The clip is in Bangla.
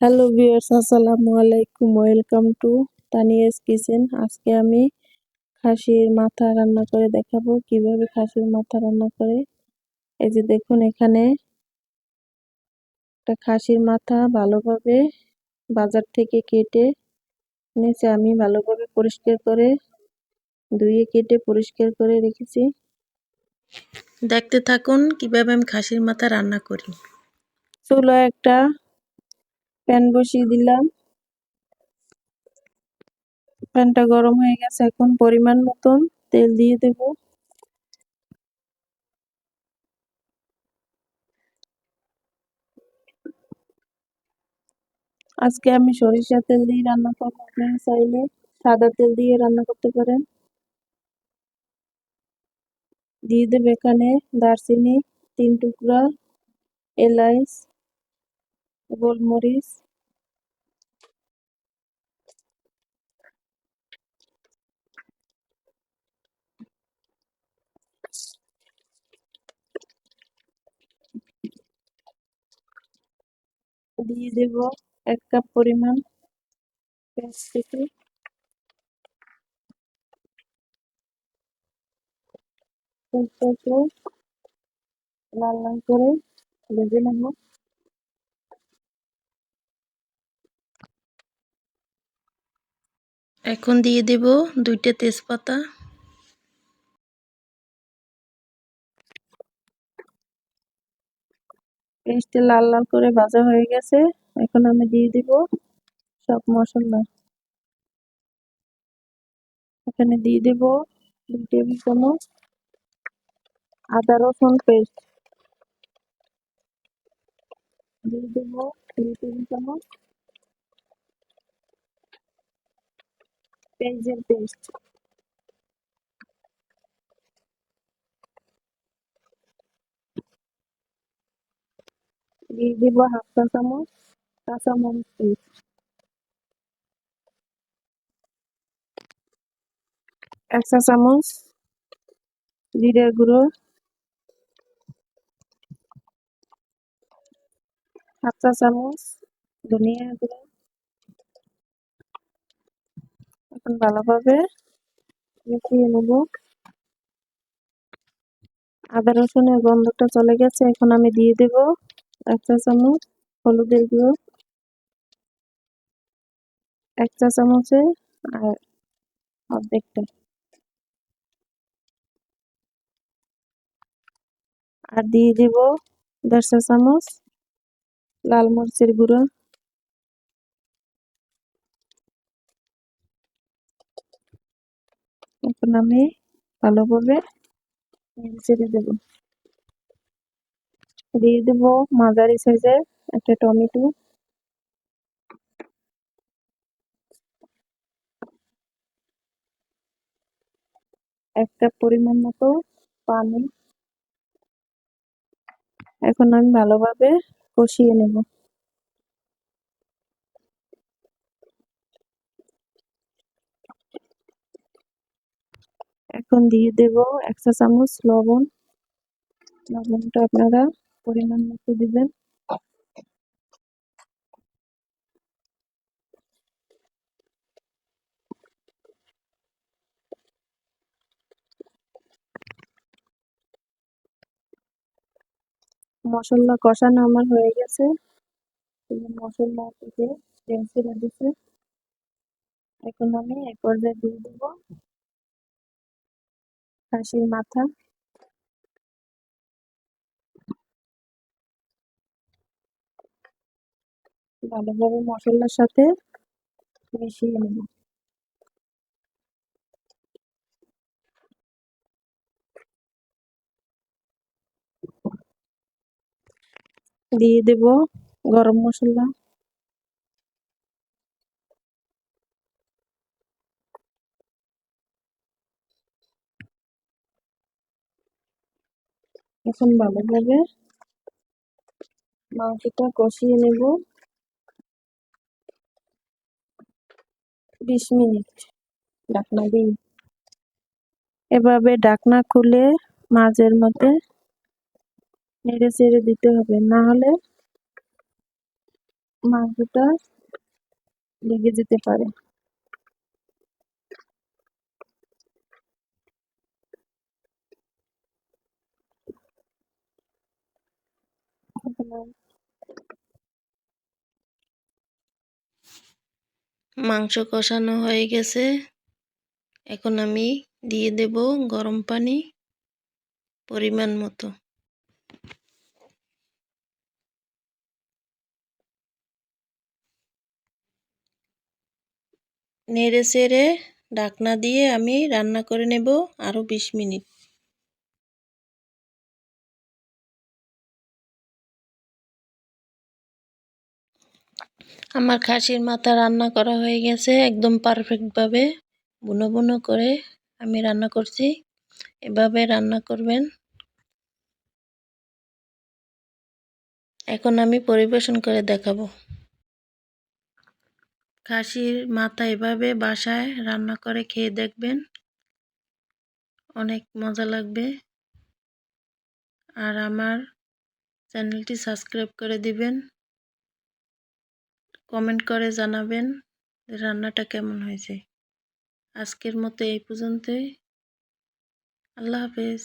হ্যালো ভিউয়ার্স, আসসালামু আলাইকুম। Welcome to Tania's kitchen. আজকে আমি খাসির মাথা রান্না করে দেখাবো কিভাবে খাসির মাথা রান্না করে। এই যে দেখুন, এখানে একটা খাসির মাথা ভালোভাবে বাজার থেকে কেটে নিয়েছে। আমি ভালোভাবে পরিষ্কার করে ধুয়ে কেটে পরিষ্কার করে রেখেছি। দেখতে থাকুন কিভাবে আমি খাসির মাথা রান্না করি। চুলায় একটা প্যান বসিয়ে দিলাম। প্যানটা গরম হয়ে গেছে, এখন পরিমাণ মতন তেল দিয়ে দেব। আজকে আমি সরিষা তেল দিয়ে রান্না করবো, আপনারা চাইলে সাদা তেল দিয়ে রান্না করতে পারেন। দিয়ে দেব এখানে দারচিনি 3 টুকরা, এলাচ, গোলমরিচ, দিয়ে দেব 1 কাপ পরিমাণ পেঁয়াজ কুচি। পেঁয়াজটাকে লাল লাল করে ভেজে নেব। এখন দিয়ে দেব 2টা তেজপাতা। পেঁয়াজটা লাল লাল করে ভাজা হয়ে গেছে, এখন আমি দিয়ে দিব সব মশলা। এখানে দিয়ে দেব 2 টেবিল চামচ আদা রসুন পেস্ট, দিয়ে দেব 2 টেবিল চামচ পেঁয়াজের পেস্ট, দিয়ে দিব 1/2 চা চামচ কাঁচামরিচ পেস্ট, 1 চা চামচ জিরে গুঁড়ো, 1/2 চা চামচ ধনিয়া গুঁড়ো। এখন ভালোভাবে মিশিয়ে নেব। আদা রসুনের গন্ধটা চলে গেছে, এখন আমি দিয়ে দেব 1 চা চামচ হলুদের গুঁড়ো, 1 চা চামচে আর অর্ধেকটা, আর দিয়ে দেব 1/2 চা চামচ লাল মরিচের গুঁড়ো। এখন আমি ভালোভাবে নেড়ে দেব। দিয়ে দেব মাঝারি সাইজের একটা টমেটো, 1 কাপ পরিমাণ মতো পানি। এখন আমি ভালোভাবে কষিয়ে নেব। এখন দিয়ে দেব 1 চা চামচ লবণ। লবণটা আপনারা পরিমাণ মতো দিবেন। মশলা কষানো আমার হয়ে গেছে, মশলা থেকে তেল ছেড়ে দিছে। এখন আমি এক পর্যায়ে দিয়ে দেব খাসির মাথা। ভালোভাবে মশলার সাথে মিশিয়ে নেব। দিয়ে দেব গরম মশলা। এখন ভালোভাবে মাংসটা কষিয়ে নেব 20 মিনিট ঢাকনা দিয়ে। এভাবে ঢাকনা খুলে মাঝের মধ্যে নেড়ে চেড়ে দিতে হবে, না হলে মাংসটা লেগে যেতে পারে। মাংস কষানো হয়ে গেছে, এখন আমি দিয়ে দেব গরম পানি পরিমাণ মতো। নেড়ে চেড়ে ঢাকনা দিয়ে আমি রান্না করে নেব আরো 20 মিনিট। আমার খাসির মাথা রান্না করা হয়ে গেছে একদম পারফেক্টভাবে, বুনো বুনো করে আমি রান্না করছি। এভাবে রান্না করবেন। এখন আমি পরিবেশন করে দেখাবো। খাসির মাথা এভাবে বাসায় রান্না করে খেয়ে দেখবেন, অনেক মজা লাগবে। আর আমার চ্যানেলটি সাবস্ক্রাইব করে দিবেন, কমেন্ট করে জানাবেন রান্নাটা কেমন হয়েছে। আজকের মতো এই পর্যন্তই। আল্লাহ হাফেজ।